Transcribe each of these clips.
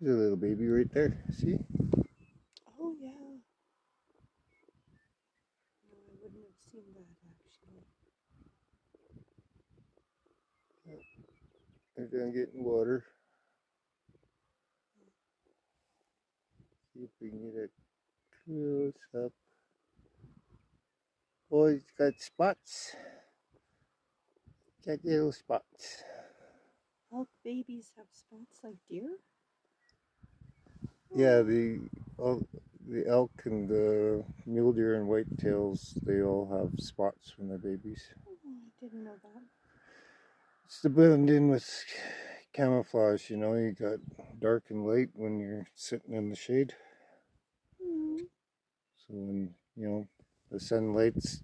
There's a little baby right there. See? Oh yeah. No, I wouldn't have seen that actually. They're done getting water. See if we can get a close up. Oh, he's got spots. Got little spots. Elk babies have spots like deer? Yeah, the elk and the mule deer and whitetails, they all have spots when they're babies. Oh, I didn't know that. It's to blend in with camouflage, you know. You got dark and light when you're sitting in the shade. Mm. So when, you know, the sunlight's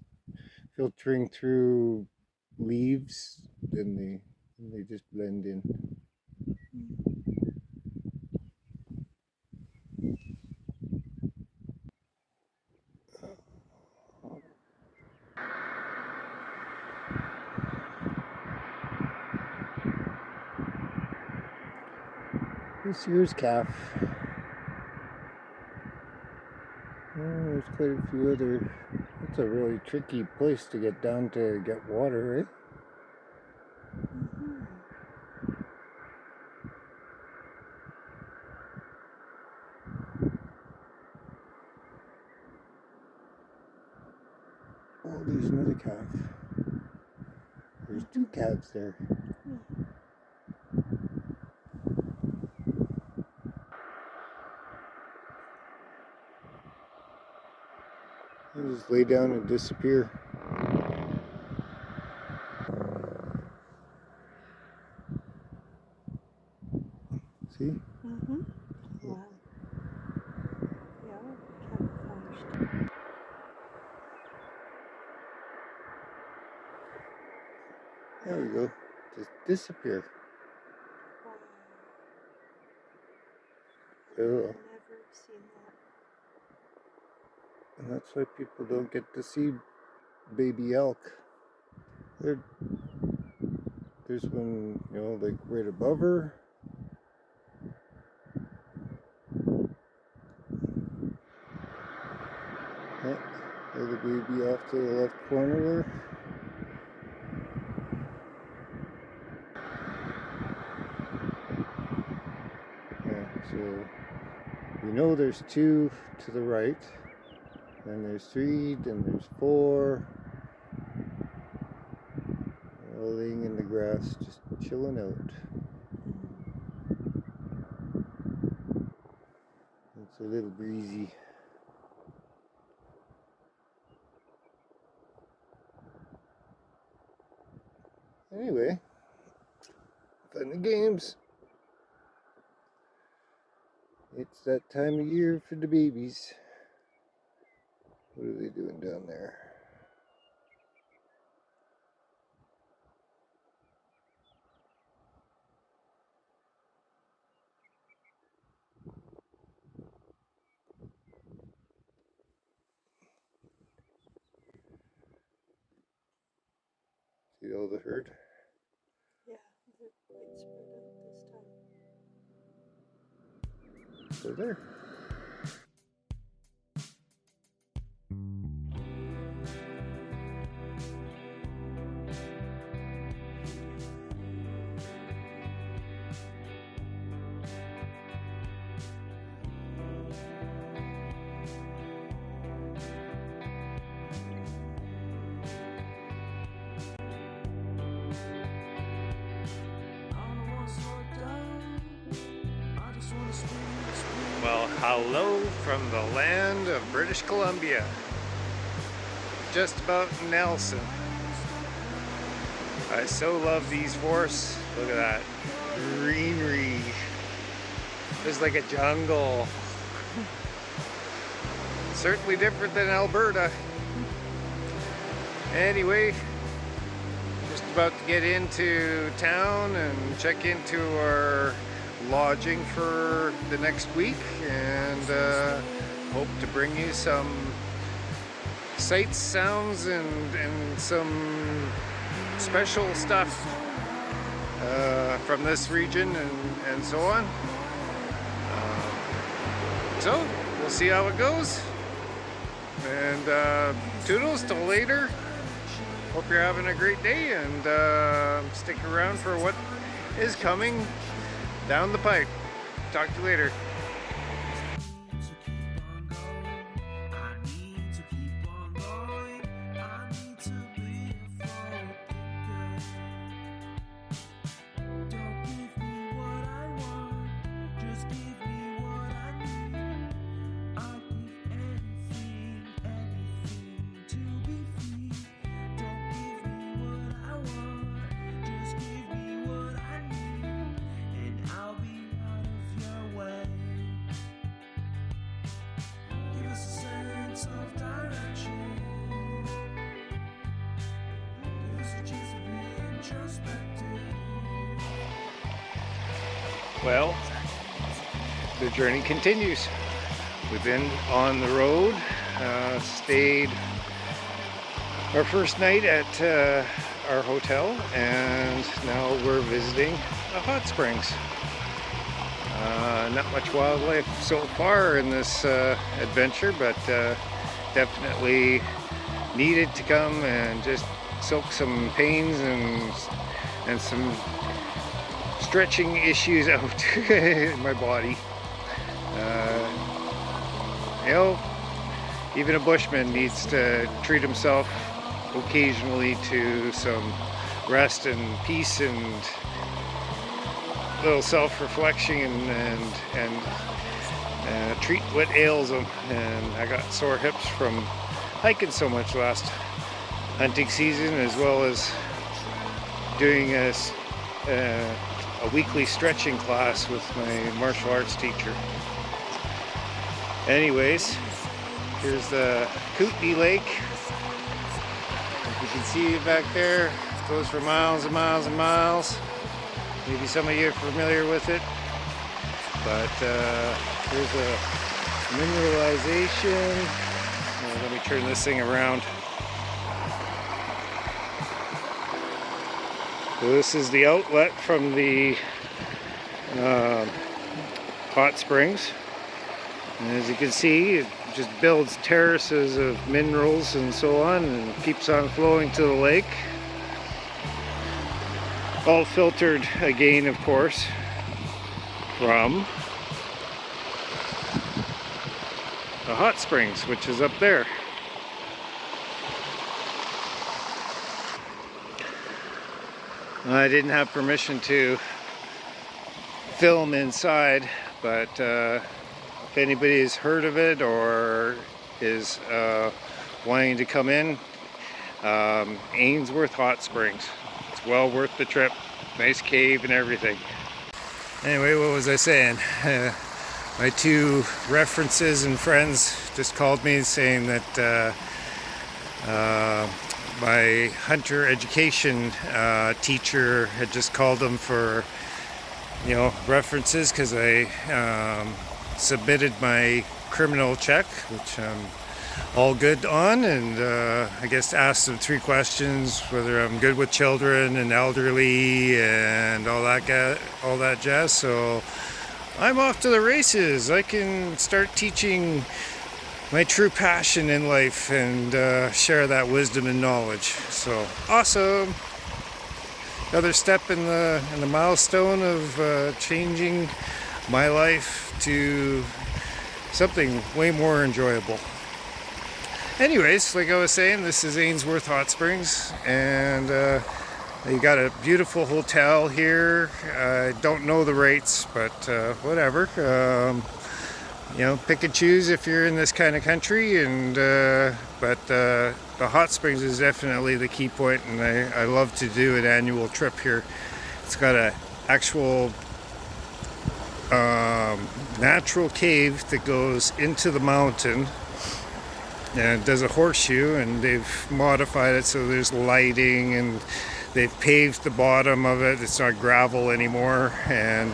filtering through leaves, then they just blend in. This here's calf. Oh, there's quite a few other. It's a really tricky place to get down to get water, eh? Mm-hmm. Oh, there's another calf. There's two calves there. Yeah. They just lay down and disappear. See? Mm-hmm. Wow. Yeah, camouflaged. There we go. Just disappear. Wow. Oh. I've never seen that. And that's why people don't get to see baby elk. There's one, you know, like right above her. Yeah, there's the baby off to the left corner there. Yeah, so we know there's two to the right, then there's three, then there's four. All laying in the grass, just chilling out. It's a little breezy. Anyway, fun and games. It's that time of year for the babies. What are they doing down there? See all the herd? Yeah, they're quite spread out this time. So there. Well, hello from the land of British Columbia. Just about Nelson. I so love these forests. Look at that greenery. It's like a jungle. Certainly different than Alberta. Anyway, just about to get into town and check into our lodging for the next week, and hope to bring you some sights, sounds, and some special stuff from this region and so on. So we'll see how it goes. And toodles till later. Hope you're having a great day, and stick around for what is coming down the pipe. Talk to you later. Well, the journey continues. We've been on the road, stayed our first night at our hotel, and now we're visiting the hot springs. Not much wildlife so far in this adventure, but definitely needed to come and just soak some pains and some stretching issues out in my body. You know, even a bushman needs to treat himself occasionally to some rest and peace and little self-reflection and treat what ails him. And I got sore hips from hiking so much last hunting season, as well as doing a weekly stretching class with my martial arts teacher. Anyways, here's the Kootenai Lake. If you can see it back there, it goes for miles and miles and miles. Maybe some of you are familiar with it, but here's a mineralization. Let me turn this thing around. So this is the outlet from the hot springs, and as you can see, it just builds terraces of minerals and so on, and keeps on flowing to the lake. All filtered again, of course, from the hot springs, which is up there. I didn't have permission to film inside, but if anybody has heard of it or is wanting to come in, Ainsworth Hot Springs. It's well worth the trip. Nice cave and everything. Anyway, what was I saying? My two references and friends just called me saying that my hunter education teacher had just called them for, you know, references, because I submitted my criminal check, which I'm all good on, and I guess asked them 3 questions: whether I'm good with children and elderly and all that jazz. So I'm off to the races. I can start teaching my true passion in life and share that wisdom and knowledge. So awesome! Another step in the milestone of changing my life to something way more enjoyable. Anyways, like I was saying, this is Ainsworth Hot Springs, and you got a beautiful hotel here. I don't know the rates, but whatever. You know, pick and choose if you're in this kind of country, and but the hot springs is definitely the key point, and I love to do an annual trip here. It's got an actual natural cave that goes into the mountain and does a horseshoe, and they've modified it so there's lighting, and they've paved the bottom of it. It's not gravel anymore, and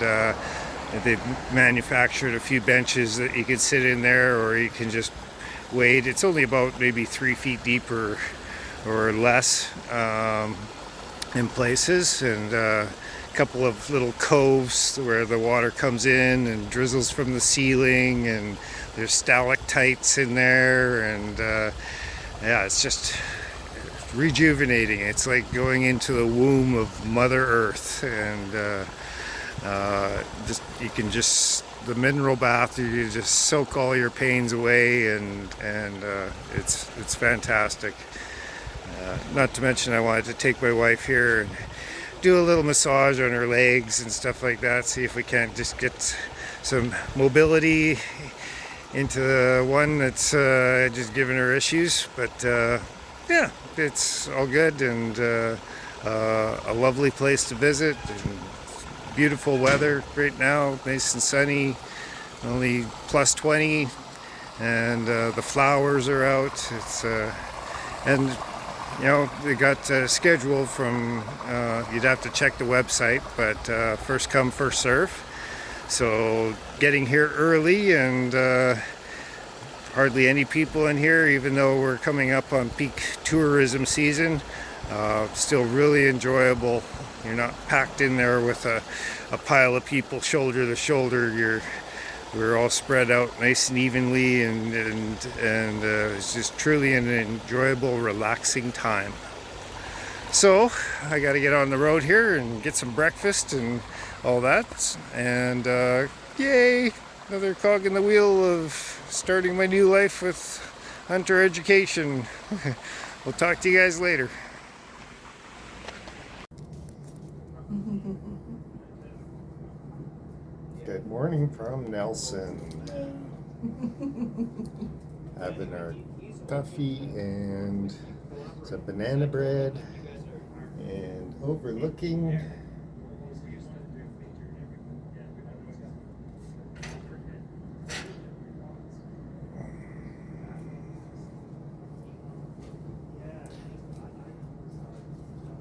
they've manufactured a few benches that you can sit in there, or you can just wade. It's only about maybe 3 feet deep or less. in places, and a couple of little coves where the water comes in and drizzles from the ceiling, and there's stalactites in there, and yeah, it's just rejuvenating. It's like going into the womb of Mother Earth, and just you can just the mineral bath. You just soak all your pains away, and it's fantastic. Not to mention, I wanted to take my wife here and do a little massage on her legs and stuff like that. See if we can't just get some mobility into the one that's just giving her issues. But yeah, it's all good, and a lovely place to visit, and beautiful weather right now, nice and sunny, only plus 20, and the flowers are out. It's and you know, they got scheduled from, you'd have to check the website, but first come, first serve. So getting here early, and hardly any people in here, even though we're coming up on peak tourism season. Still really enjoyable. You're not packed in there with a pile of people shoulder to shoulder. We're all spread out nice and evenly, and it's just truly an enjoyable, relaxing time. So I got to get on the road here and get some breakfast and all that, and yay, another cog in the wheel of starting my new life with hunter education. We'll talk to you guys later. Good morning from Nelson. Having our coffee and some banana bread, and overlooking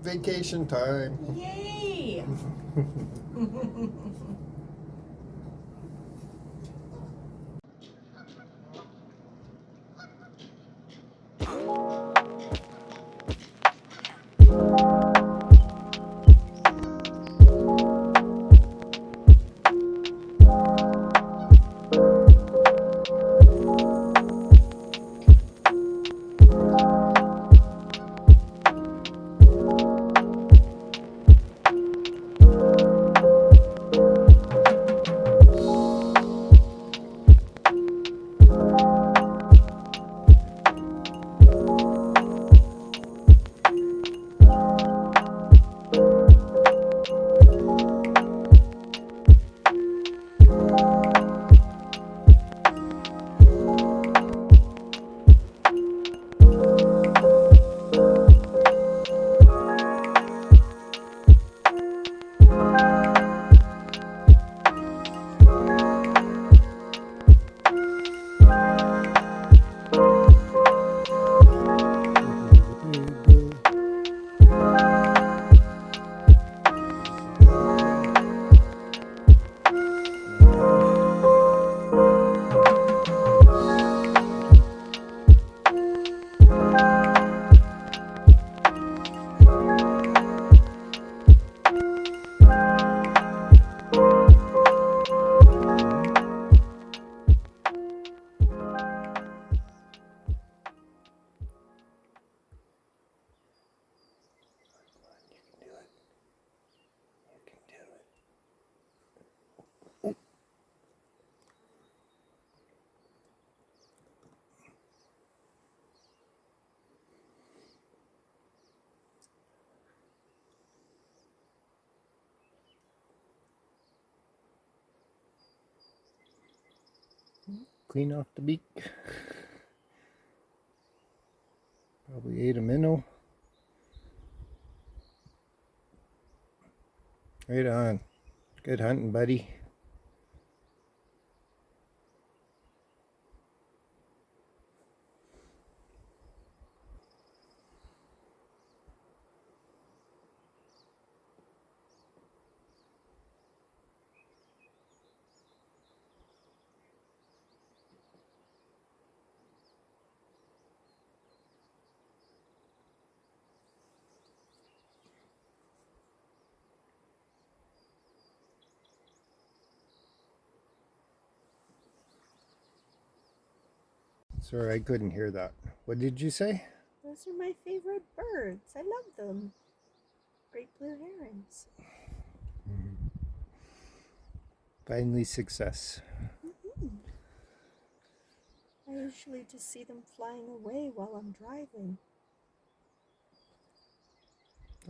vacation time. Yay! Clean off the beak. Probably ate a minnow. Right on. Good hunting, buddy. Sorry, I couldn't hear that. What did you say? Those are my favorite birds. I love them. Great blue herons. Finally success. Mm-hmm. I usually just see them flying away while I'm driving.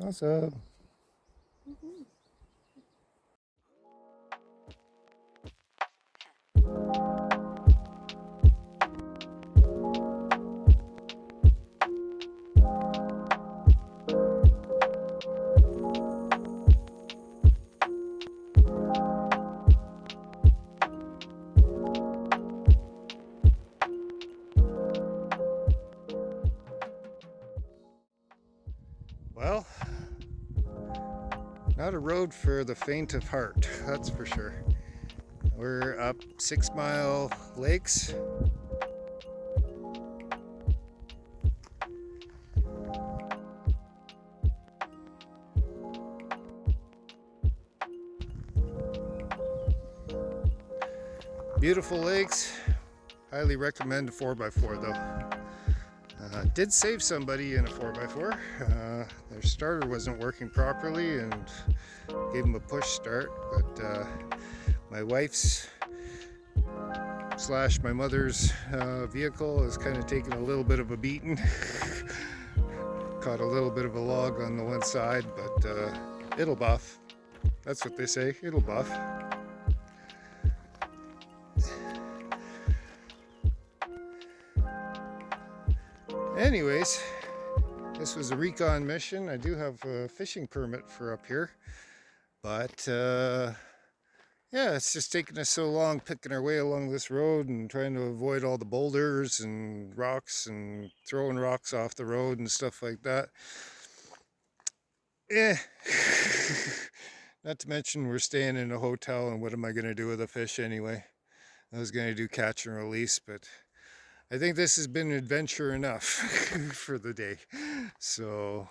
Awesome. Mm-hmm. Well, not a road for the faint of heart, that's for sure. We're up 6 Mile Lakes. Beautiful lakes. Highly recommend a 4x4 though. Did save somebody in a 4x4. Their starter wasn't working properly and gave them a push start, but my wife's / my mother's vehicle is kind of taking a little bit of a beating. Caught a little bit of a log on the one side, but it'll buff. That's what they say, it'll buff. Anyways, this was a recon mission. I do have a fishing permit for up here, but yeah, it's just taking us so long picking our way along this road and trying to avoid all the boulders and rocks and throwing rocks off the road and stuff like that. Not to mention we're staying in a hotel, and what am I going to do with a fish anyway? I was going to do catch and release, but I think this has been adventure enough for the day. So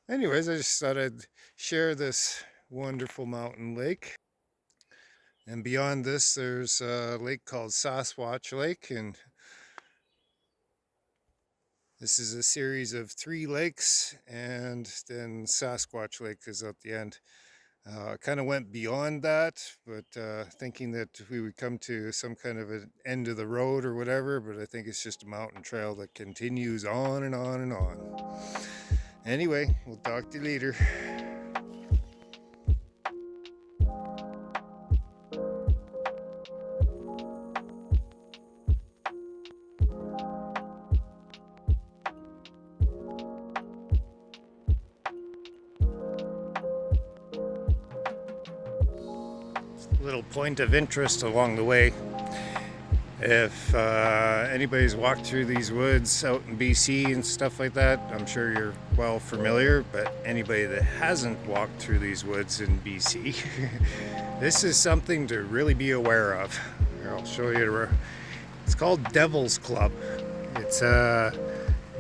anyways, I just thought I'd share this wonderful mountain lake. And beyond this, there's a lake called Sasquatch Lake, and this is a series of 3 lakes, and then Sasquatch Lake is at the end. Kind of went beyond that, but thinking that we would come to some kind of an end of the road or whatever, but I think it's just a mountain trail that continues on and on and on. Anyway, we'll talk to you later. Little point of interest along the way. If anybody's walked through these woods out in BC and stuff like that, I'm sure you're well familiar, but anybody that hasn't walked through these woods in BC, this is something to really be aware of. Here, I'll show you. It's called Devil's Club. It's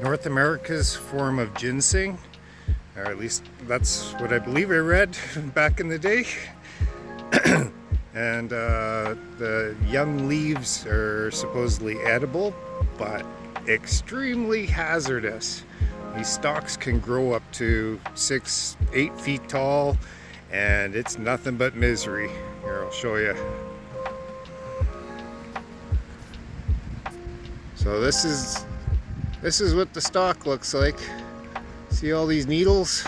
North America's form of ginseng, or at least that's what I believe I read back in the day. And the young leaves are supposedly edible, but extremely hazardous. These stalks can grow up to 6-8 feet tall, and it's nothing but misery. Here, I'll show you. So this is what the stalk looks like. See all these needles?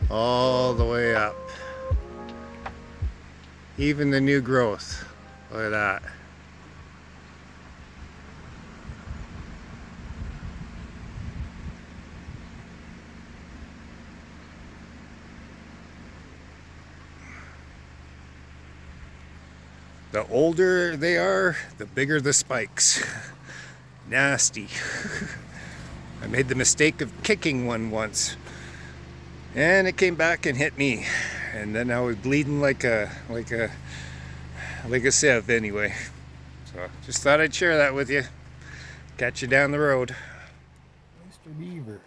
All the way up. Even the new growth. Look at that. The older they are, the bigger the spikes. Nasty. I made the mistake of kicking one once, and it came back and hit me. And then I was bleeding like a sieve anyway. So just thought I'd share that with you. Catch you down the road. Mr. Beaver.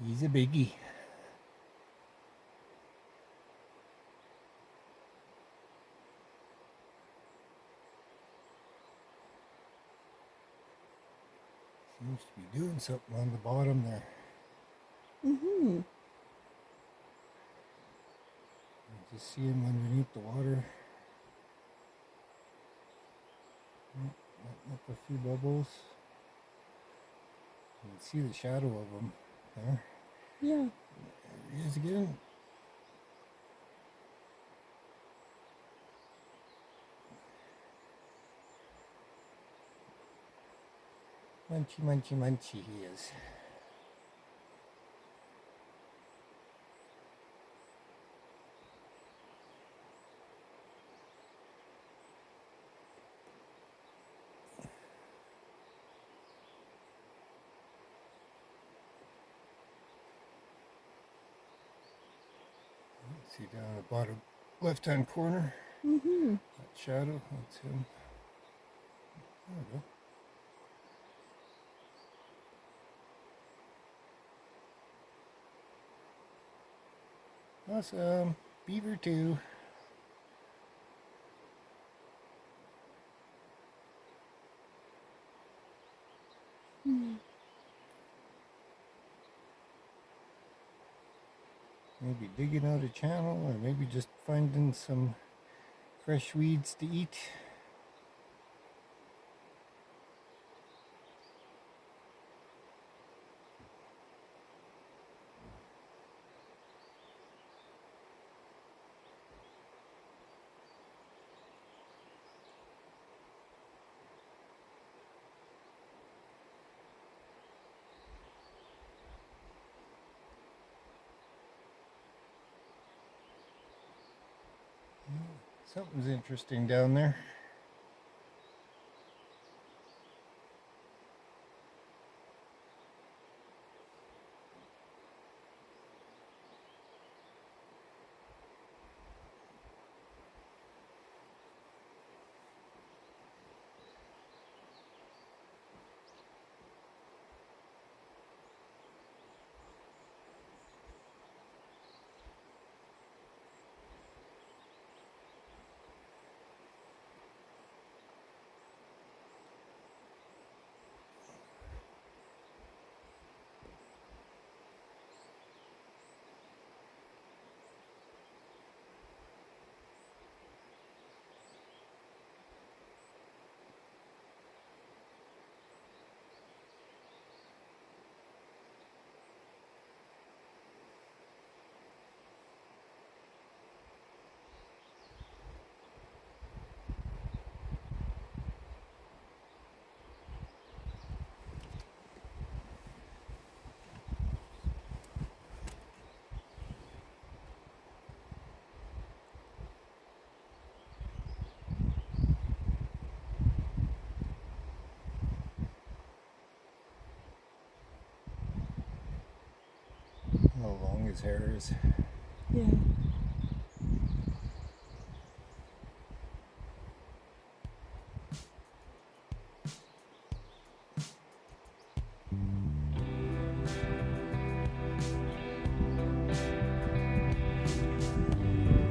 He's a biggie. Seems to be doing something on the bottom there. Mm-hmm. You just see him underneath the water. Up a few bubbles. You can see the shadow of him there. Yeah. There he is again. Munchy, munchy, munchy he is. See down at the bottom left-hand corner, Mm-hmm. that shadow, that's him. There we go. Awesome. Beaver too. Mm. Maybe digging out a channel, or maybe just finding some fresh weeds to eat. Something's interesting down there. How long his hair is. Yeah.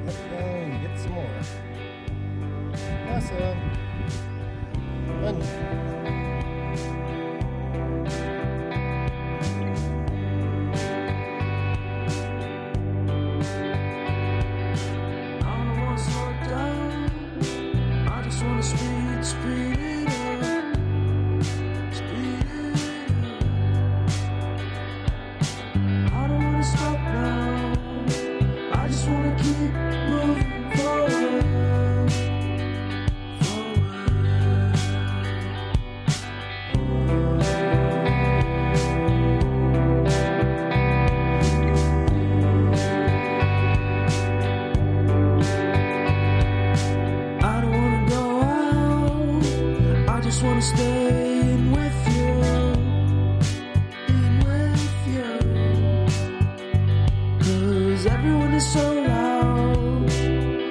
Let's go and get some more. Awesome. Fun. Everyone is so loud.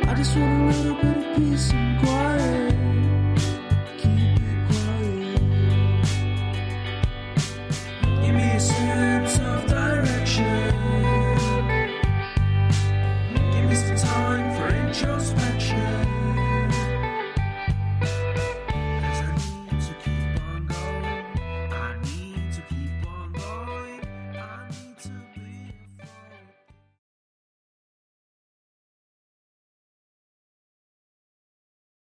I just want a little bit of peace and quiet.